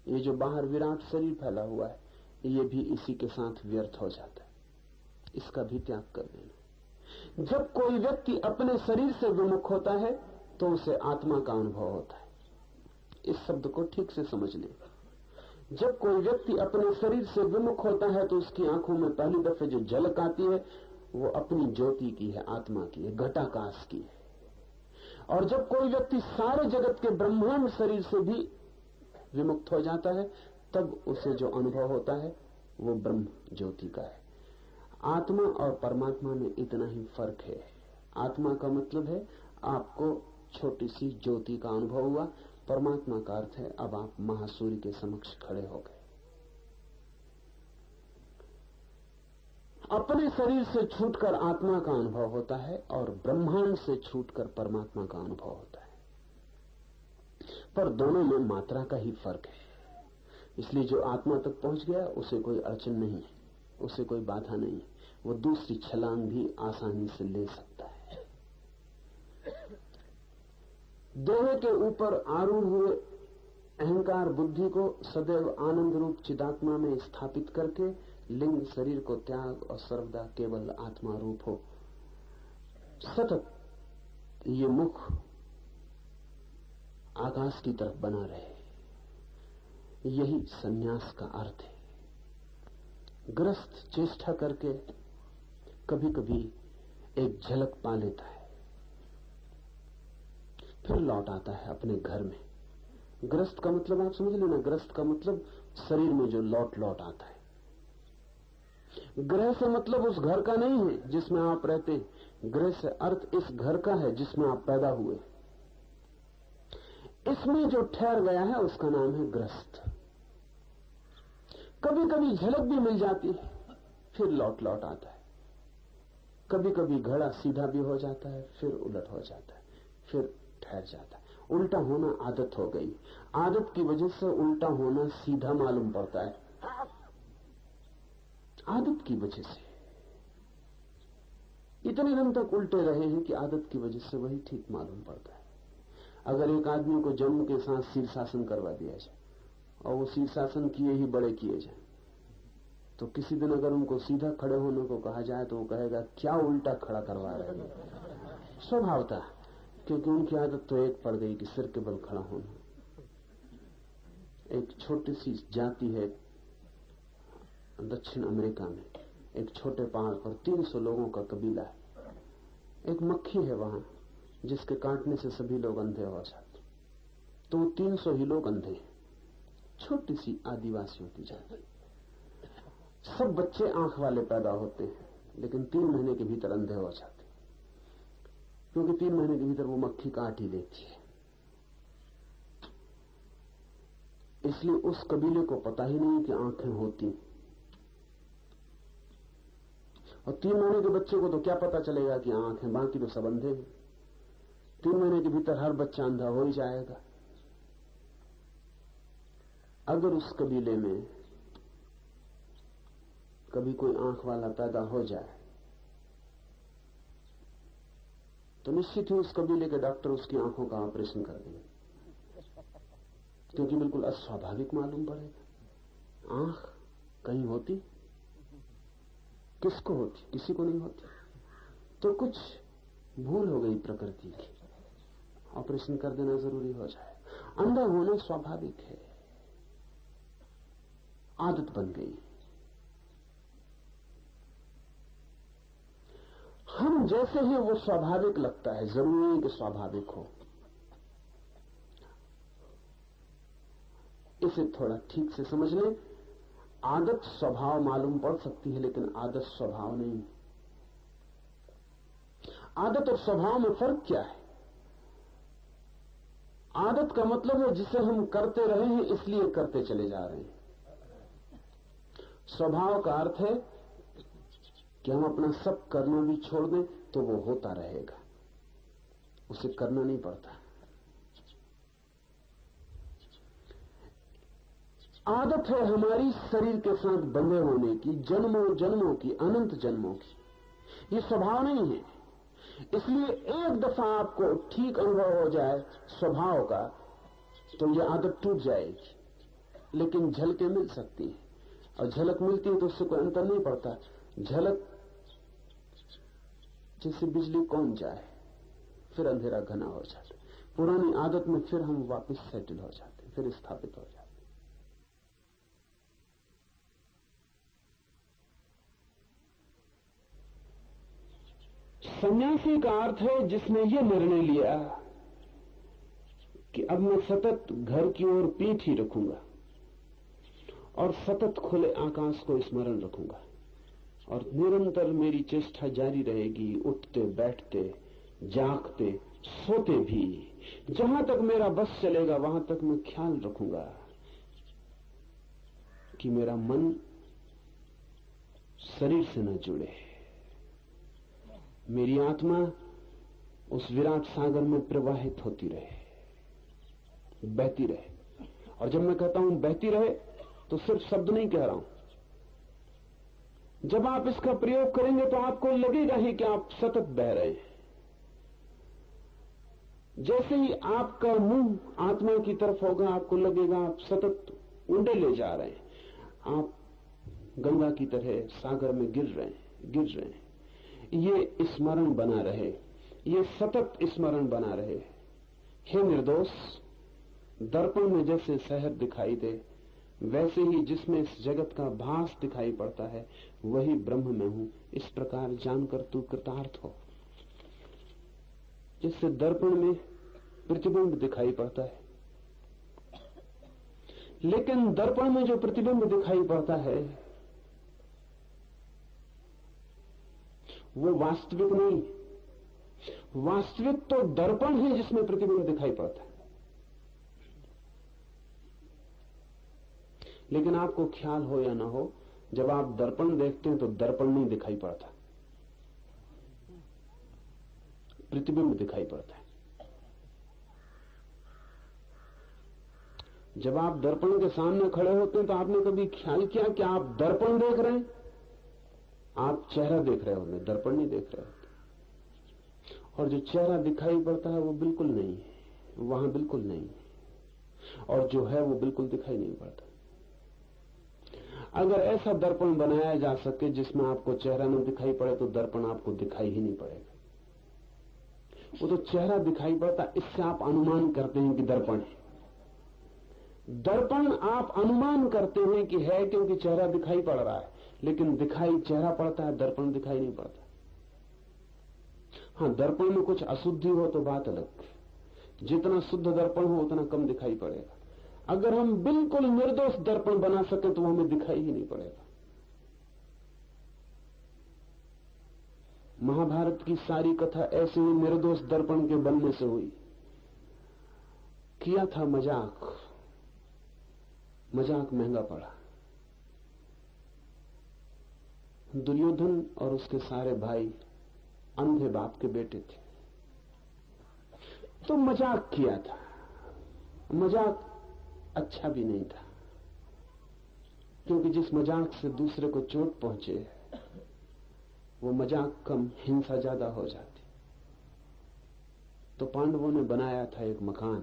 ये जो बाहर विराट शरीर फैला हुआ है, ये भी इसी के साथ व्यर्थ हो जाता है, इसका भी त्याग कर देना। जब कोई व्यक्ति अपने शरीर से विमुख होता है तो उसे आत्मा का अनुभव होता है। इस शब्द को ठीक से समझ लें। जब कोई व्यक्ति अपने शरीर से विमुख होता है तो उसकी आंखों में पहली दफे जो झलक आती है वो अपनी ज्योति की है, आत्मा की है, घटाकाश की है। और जब कोई व्यक्ति सारे जगत के ब्रह्मांड शरीर से भी विमुक्त हो जाता है, तब उसे जो अनुभव होता है वो ब्रह्म ज्योति का है। आत्मा और परमात्मा में इतना ही फर्क है। आत्मा का मतलब है आपको छोटी सी ज्योति का अनुभव हुआ, परमात्मा का अर्थ है अब आप महासूर्य के समक्ष खड़े हो गए। अपने शरीर से छूटकर आत्मा का अनुभव होता है और ब्रह्मांड से छूटकर परमात्मा का अनुभव होता है, पर दोनों में मात्रा का ही फर्क है। इसलिए जो आत्मा तक पहुंच गया उसे कोई अड़चन नहीं है, उसे कोई बाधा नहीं है, वो दूसरी छलांग भी आसानी से ले सकता है। देह के ऊपर आरूढ़ हुए अहंकार बुद्धि को सदैव आनंद रूप चिदात्मा में स्थापित करके लिंग शरीर को त्याग और सर्वदा केवल आत्मा रूप हो। सतत ये मुख आकाश की तरफ बना रहे, यही सन्यास का अर्थ है। ग्रस्त चेष्टा करके कभी कभी एक झलक पा लेता है, फिर लौट आता है अपने घर में। ग्रस्त का मतलब आप समझ लेना, ग्रस्त का मतलब शरीर में जो लौट लौट आता है। ग्रह से मतलब उस घर का नहीं है जिसमें आप रहते हैं, ग्रह से अर्थ इस घर का है जिसमें आप पैदा हुए। इसमें जो ठहर गया है उसका नाम है ग्रस्त। कभी कभी झलक भी मिल जाती है, फिर लौट लौट आता है। कभी कभी घड़ा सीधा भी हो जाता है, फिर उलट हो जाता है, फिर ठहर जाता है। उल्टा होना आदत हो गई, आदत की वजह से उल्टा होना सीधा मालूम पड़ता है, आदत की वजह से। इतने दिन तक उल्टे रहे हैं कि आदत की वजह से वही ठीक मालूम पड़ता है। अगर एक आदमी को जन्म के साथ शीर्षासन करवा दिया जाए और वो शीर्षासन किए ही बड़े किए जाए, तो किसी दिन अगर उनको सीधा खड़े होने को कहा जाए तो वो कहेगा क्या उल्टा खड़ा करवा रहे हैं। स्वभावता, क्योंकि उनकी आदत तो एक पड़ गई कि सिर के बल खड़ा होना। एक छोटी सी जाति है दक्षिण अमेरिका में, एक छोटे पहाड़ पर 300 लोगों का कबीला है। एक मक्खी है वहां जिसके काटने से सभी लोग अंधे हो जाते, तो 300 ही लोग अंधे हैं। छोटी सी आदिवासियों की जाति। सब बच्चे आंख वाले पैदा होते हैं, लेकिन 3 महीने के भीतर अंधे हो जाते, क्योंकि 3 महीने के भीतर वो मक्खी काट ही लेती है। इसलिए उस कबीले को पता ही नहीं कि आंखें होती, और 3 महीने के बच्चे को तो क्या पता चलेगा कि आंखें, बाकी तो सब अंधे हैं। 3 महीने के भीतर हर बच्चा अंधा हो ही जाएगा। अगर उस कबीले में कभी कोई आंख वाला पैदा हो जाए तो निश्चित ही उस कबीले के डॉक्टर उसकी आंखों का ऑपरेशन कर देंगे, क्योंकि बिल्कुल अस्वाभाविक मालूम पड़ेगा। आंख कहीं होती, किसको होती? किसी को नहीं होती। तो कुछ भूल हो गई प्रकृति की, ऑपरेशन कर देना जरूरी हो जाए। अंधा होना स्वाभाविक है, आदत बन गई। हम जैसे हैं वो स्वाभाविक लगता है, जरूरी नहीं कि स्वाभाविक हो। इसे थोड़ा ठीक से समझ लें। आदत स्वभाव मालूम पड़ सकती है, लेकिन आदत स्वभाव नहीं। आदत और स्वभाव में फर्क क्या है? आदत का मतलब है जिसे हम करते रहे हैं इसलिए करते चले जा रहे हैं। स्वभाव का अर्थ है कि हम अपना सब करना भी छोड़ दें तो वो होता रहेगा, उसे करना नहीं पड़ता। आदत है हमारी शरीर के साथ बंधे होने की, जन्मों जन्मों की, अनंत जन्मों की। ये स्वभाव नहीं है। इसलिए एक दफा आपको ठीक अनुभव हो जाए स्वभाव का तो ये आदत टूट जाएगी। लेकिन झलकें मिल सकती हैं, और झलक मिलती है तो उससे कोई अंतर नहीं पड़ता। झलक जैसे बिजली कौन जाए, फिर अंधेरा घना हो जाता। पुरानी आदत में फिर हम वापस सेटल हो जाते, फिर स्थापित हो जाते। सन्यासी का अर्थ है जिसने ये निर्णय लिया कि अब मैं सतत घर की ओर पीठ ही रखूंगा और सतत खुले आकाश को स्मरण रखूंगा, और निरंतर मेरी चेष्टा जारी रहेगी, उठते बैठते जागते सोते भी। जहां तक मेरा बस चलेगा वहां तक मैं ख्याल रखूंगा कि मेरा मन शरीर से न जुड़े, मेरी आत्मा उस विराट सागर में प्रवाहित होती रहे, बहती रहे। और जब मैं कहता हूं बहती रहे तो सिर्फ शब्द नहीं कह रहा हूं। जब आप इसका प्रयोग करेंगे तो आपको लगेगा ही कि आप सतत बह रहे हैं। जैसे ही आपका मुंह आत्मा की तरफ होगा आपको लगेगा आप सतत उंडे ले जा रहे हैं, आप गंगा की तरह सागर में गिर रहे हैं। ये स्मरण बना रहे, ये सतत स्मरण बना रहे। हे निर्दोष, दर्पण में जैसे शहर दिखाई दे वैसे ही जिसमें इस जगत का भास दिखाई पड़ता है वही ब्रह्म में हूं, इस प्रकार जानकर तू कृतार्थ हो। जिससे दर्पण में प्रतिबिंब दिखाई पड़ता है, लेकिन दर्पण में जो प्रतिबिंब दिखाई पड़ता है वो वास्तविक नहीं। वास्तविक तो दर्पण है जिसमें प्रतिबिंब दिखाई पड़ता है। लेकिन आपको ख्याल हो या ना हो, जब आप दर्पण देखते हैं तो दर्पण नहीं दिखाई पड़ता, प्रतिबिंब दिखाई पड़ता है। जब आप दर्पण के सामने खड़े होते हैं तो आपने कभी ख्याल किया कि आप दर्पण देख रहे हैं? आप चेहरा देख रहे होंगे, दर्पण नहीं देख रहे होते। और जो चेहरा दिखाई पड़ता है वो बिल्कुल नहीं है, वहां बिल्कुल नहीं है, और जो है वो बिल्कुल दिखाई नहीं पड़ता। अगर ऐसा दर्पण बनाया जा सके जिसमें आपको चेहरा न दिखाई पड़े तो दर्पण आपको दिखाई ही नहीं पड़ेगा। वो तो चेहरा दिखाई पड़ता, इससे आप अनुमान करते हैं कि दर्पण है। दर्पण आप अनुमान करते हैं कि है क्योंकि चेहरा दिखाई पड़ रहा है, लेकिन दिखाई चेहरा पड़ता है, दर्पण दिखाई नहीं पड़ता। हाँ, दर्पण में कुछ अशुद्धि हो तो बात अलग, जितना शुद्ध दर्पण हो उतना कम दिखाई पड़ेगा। अगर हम बिल्कुल निर्दोष दर्पण बना सके तो हमें दिखाई ही नहीं पड़ेगा। महाभारत की सारी कथा ऐसे ही निर्दोष दर्पण के बनने से हुई। किया था मजाक, मजाक महंगा पड़ा। दुर्योधन और उसके सारे भाई अंधे बाप के बेटे थे, तो मजाक किया था। मजाक अच्छा भी नहीं था, क्योंकि जिस मजाक से दूसरे को चोट पहुंचे वो मजाक कम, हिंसा ज्यादा हो जाती। तो पांडवों ने बनाया था एक मकान,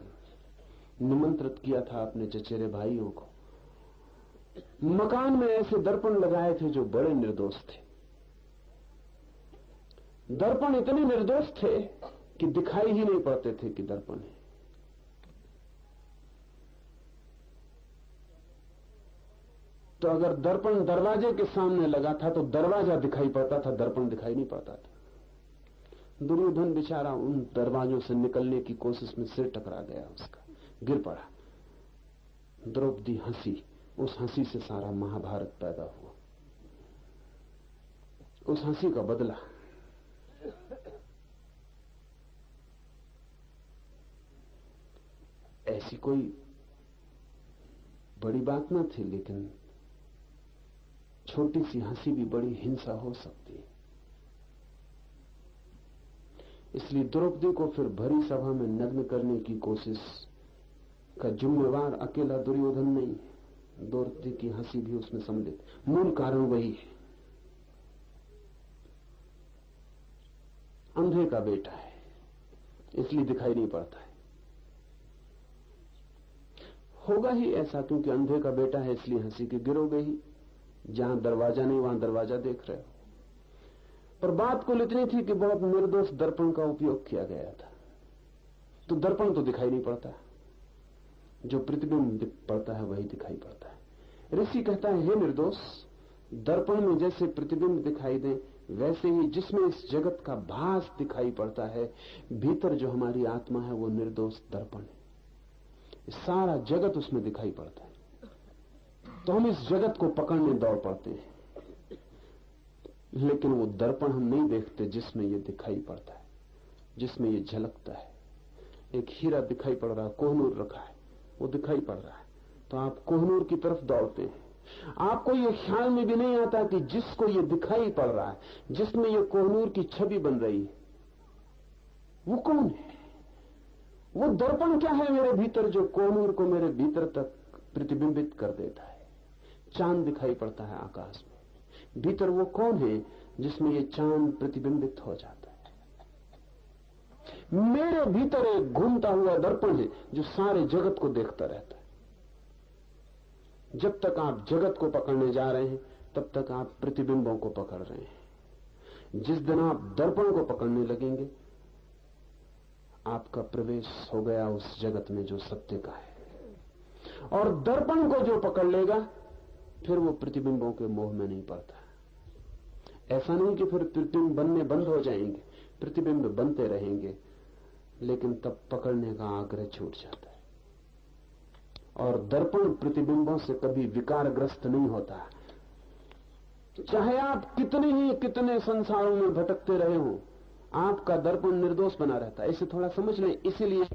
निमंत्रित किया था अपने चचेरे भाइयों को। मकान में ऐसे दर्पण लगाए थे जो बड़े निर्दोष थे। दर्पण इतने निर्दोष थे कि दिखाई ही नहीं पड़ते थे कि दर्पण है। तो अगर दर्पण दरवाजे के सामने लगा था तो दरवाजा दिखाई पड़ता था, दर्पण दिखाई नहीं पड़ता था। दुर्योधन बेचारा उन दरवाजों से निकलने की कोशिश में सिर टकरा गया, उसका गिर पड़ा। द्रौपदी हंसी, उस हंसी से सारा महाभारत पैदा हुआ। उस हंसी का बदला कोई बड़ी बात न थी, लेकिन छोटी सी हंसी भी बड़ी हिंसा हो सकती है। इसलिए द्रौपदी को फिर भरी सभा में नग्न करने की कोशिश का जिम्मेवार अकेला दुर्योधन नहीं है, द्रौपदी की हंसी भी उसमें सम्मिलित। मूल कारण वही है, अंधे का बेटा है इसलिए दिखाई नहीं पड़ता है। होगा ही ऐसा, क्योंकि अंधे का बेटा है इसलिए हंसी की गिरोगे ही। जहां दरवाजा नहीं वहां दरवाजा देख रहे हो। पर बात कुल इतनी थी कि बहुत निर्दोष दर्पण का उपयोग किया गया था, तो दर्पण तो दिखाई नहीं पड़ता, जो प्रतिबिंब पड़ता है वही दिखाई पड़ता है। ऋषि कहता है, हे निर्दोष, दर्पण में जैसे प्रतिबिंब दिखाई दे, वैसे ही जिसमें इस जगत का भास दिखाई पड़ता है, भीतर जो हमारी आत्मा है वो निर्दोष दर्पण है। सारा जगत उसमें दिखाई पड़ता है। तो हम इस जगत को पकड़ने दौड़ पड़ते हैं, लेकिन वो दर्पण हम नहीं देखते जिसमें ये दिखाई पड़ता है, जिसमें ये झलकता है। एक हीरा दिखाई पड़ रहा है, कोहनूर रखा है, वो दिखाई पड़ रहा है, तो आप कोहनूर की तरफ दौड़ते हैं। आपको ये ख्याल में भी नहीं आता कि जिसको ये दिखाई पड़ रहा है, जिसमें ये कोहनूर की छवि बन रही है, वो कौन है? वो दर्पण क्या है मेरे भीतर, जो कोहनूर को मेरे भीतर तक प्रतिबिंबित कर देता है। चांद दिखाई पड़ता है आकाश में, भीतर वो कौन है जिसमें ये चांद प्रतिबिंबित हो जाता है? मेरे भीतर एक घूमता हुआ दर्पण है जो सारे जगत को देखता रहता है। जब तक आप जगत को पकड़ने जा रहे हैं, तब तक आप प्रतिबिंबों को पकड़ रहे हैं। जिस दिन आप दर्पण को पकड़ने लगेंगे, आपका प्रवेश हो गया उस जगत में जो सत्य का है। और दर्पण को जो पकड़ लेगा, फिर वो प्रतिबिंबों के मोह में नहीं पड़ता। ऐसा नहीं कि फिर प्रतिबिंब बनने बंद हो जाएंगे, प्रतिबिंब बनते रहेंगे, लेकिन तब पकड़ने का आग्रह छूट जाता है। और दर्पण प्रतिबिंबों से कभी विकारग्रस्त नहीं होता। चाहे आप कितने संसारों में भटकते रहे हो, आपका दर्पण निर्दोष बना रहता है। इसे थोड़ा समझ लें। इसीलिए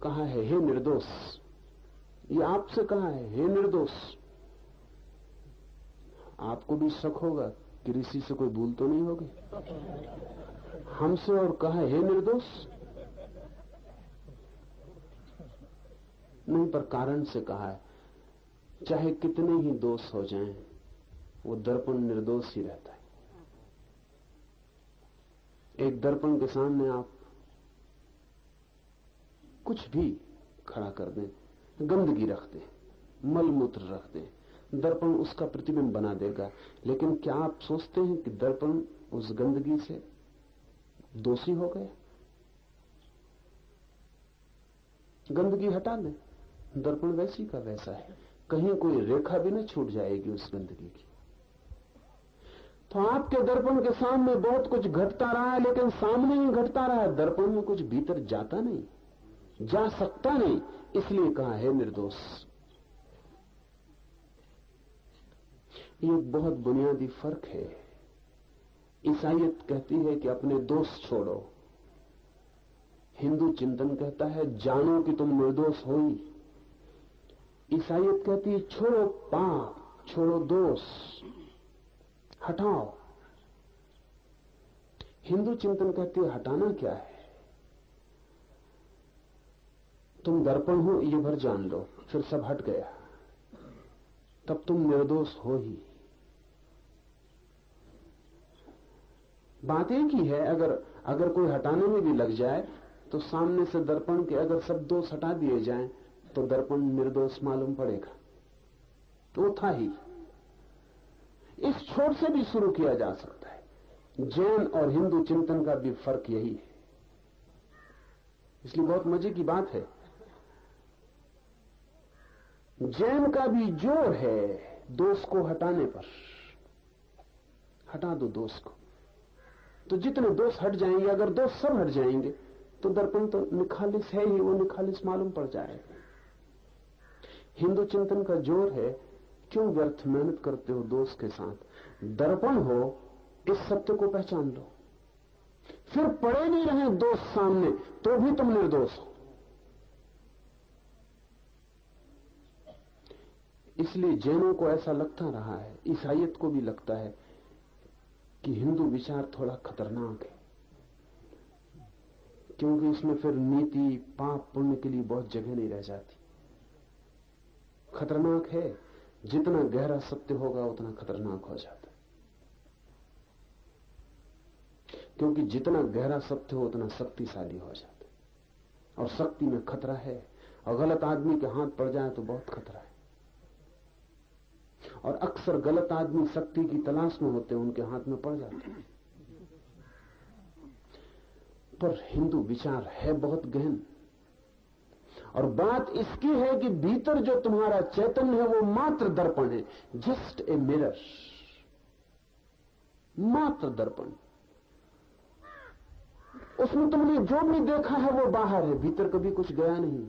कहा है, हे निर्दोष। ये आपसे कहा है, हे निर्दोष। आपको भी शक होगा कि ऋषि से कोई भूल तो नहीं होगी। हमसे और कहा है, हे निर्दोष। नहीं, पर कारण से कहा है। चाहे कितने ही दोष हो जाएं, वो दर्पण निर्दोष ही रहता है। एक दर्पण के सामने आप कुछ भी खड़ा कर दें, गंदगी रख दें, मलमूत्र रख दें, दर्पण उसका प्रतिबिंब बना देगा। लेकिन क्या आप सोचते हैं कि दर्पण उस गंदगी से दोषी हो गया? गंदगी हटा दें, दर्पण वैसी का वैसा है, कहीं कोई रेखा भी न छूट जाएगी उस गंदगी की। तो आपके दर्पण के सामने बहुत कुछ घटता रहा है, लेकिन सामने ही घटता रहा है, दर्पण में कुछ भीतर जाता नहीं, जा सकता नहीं। इसलिए कहा है निर्दोष। ये बहुत बुनियादी फर्क है। ईसाईयत कहती है कि अपने दोष छोड़ो, हिंदू चिंतन कहता है जानो कि तुम निर्दोष हो ही। ईसाईयत कहती है छोड़ो पाप, छोड़ो दोष, हटाओ। हिंदू चिंतन कहती है हटाना क्या है, तुम दर्पण हो ये भर जान लो, फिर सब हट गया, तब तुम निर्दोष हो ही। बात एक ही है। अगर कोई हटाने में भी लग जाए, तो सामने से दर्पण के अगर सब दोष हटा दिए जाएं, तो दर्पण निर्दोष मालूम पड़ेगा, तो वो था ही। इस छोर से भी शुरू किया जा सकता है। जैन और हिंदू चिंतन का भी फर्क यही है। इसलिए बहुत मजे की बात है, जैन का भी जोर है दोष को हटाने पर। हटा दो दोष को, तो जितने दोष हट जाएंगे, अगर दोष सब हट जाएंगे, तो दर्पण तो निखालिस है ही, वो निखालिस मालूम पड़ जाएगा। हिंदू चिंतन का जोर है, क्यों व्यर्थ मेहनत करते हो दोष के साथ? दर्पण हो, इस सत्य को पहचान लो, फिर पड़े नहीं रहे दोष सामने, तो भी तुम निर्दोष हो। इसलिए जैनों को ऐसा लगता रहा है, ईसाइयत को भी लगता है कि हिंदू विचार थोड़ा खतरनाक है, क्योंकि इसमें फिर नीति पाप पुण्य के लिए बहुत जगह नहीं रह जाती। खतरनाक है, जितना गहरा सत्य होगा उतना खतरनाक हो जाता है, क्योंकि जितना गहरा सत्य हो उतना शक्तिशाली हो जाता है, और शक्ति में खतरा है, और गलत आदमी के हाथ पड़ जाए तो बहुत खतरा है। और अक्सर गलत आदमी शक्ति की तलाश में होते हैं, उनके हाथ में पड़ जाते हैं। पर हिंदू विचार है बहुत गहन, और बात इसकी है कि भीतर जो तुम्हारा चैतन्य है वो मात्र दर्पण है, जस्ट ए मिरर, मात्र दर्पण। उसमें तुमने जो भी देखा है वो बाहर है, भीतर कभी कुछ गया नहीं।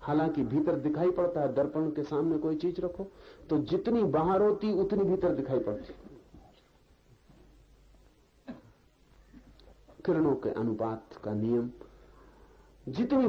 हालांकि भीतर दिखाई पड़ता है, दर्पण के सामने कोई चीज रखो तो जितनी बाहर होती उतनी भीतर दिखाई पड़ती। किरणों के अनुपात का नियम, जितनी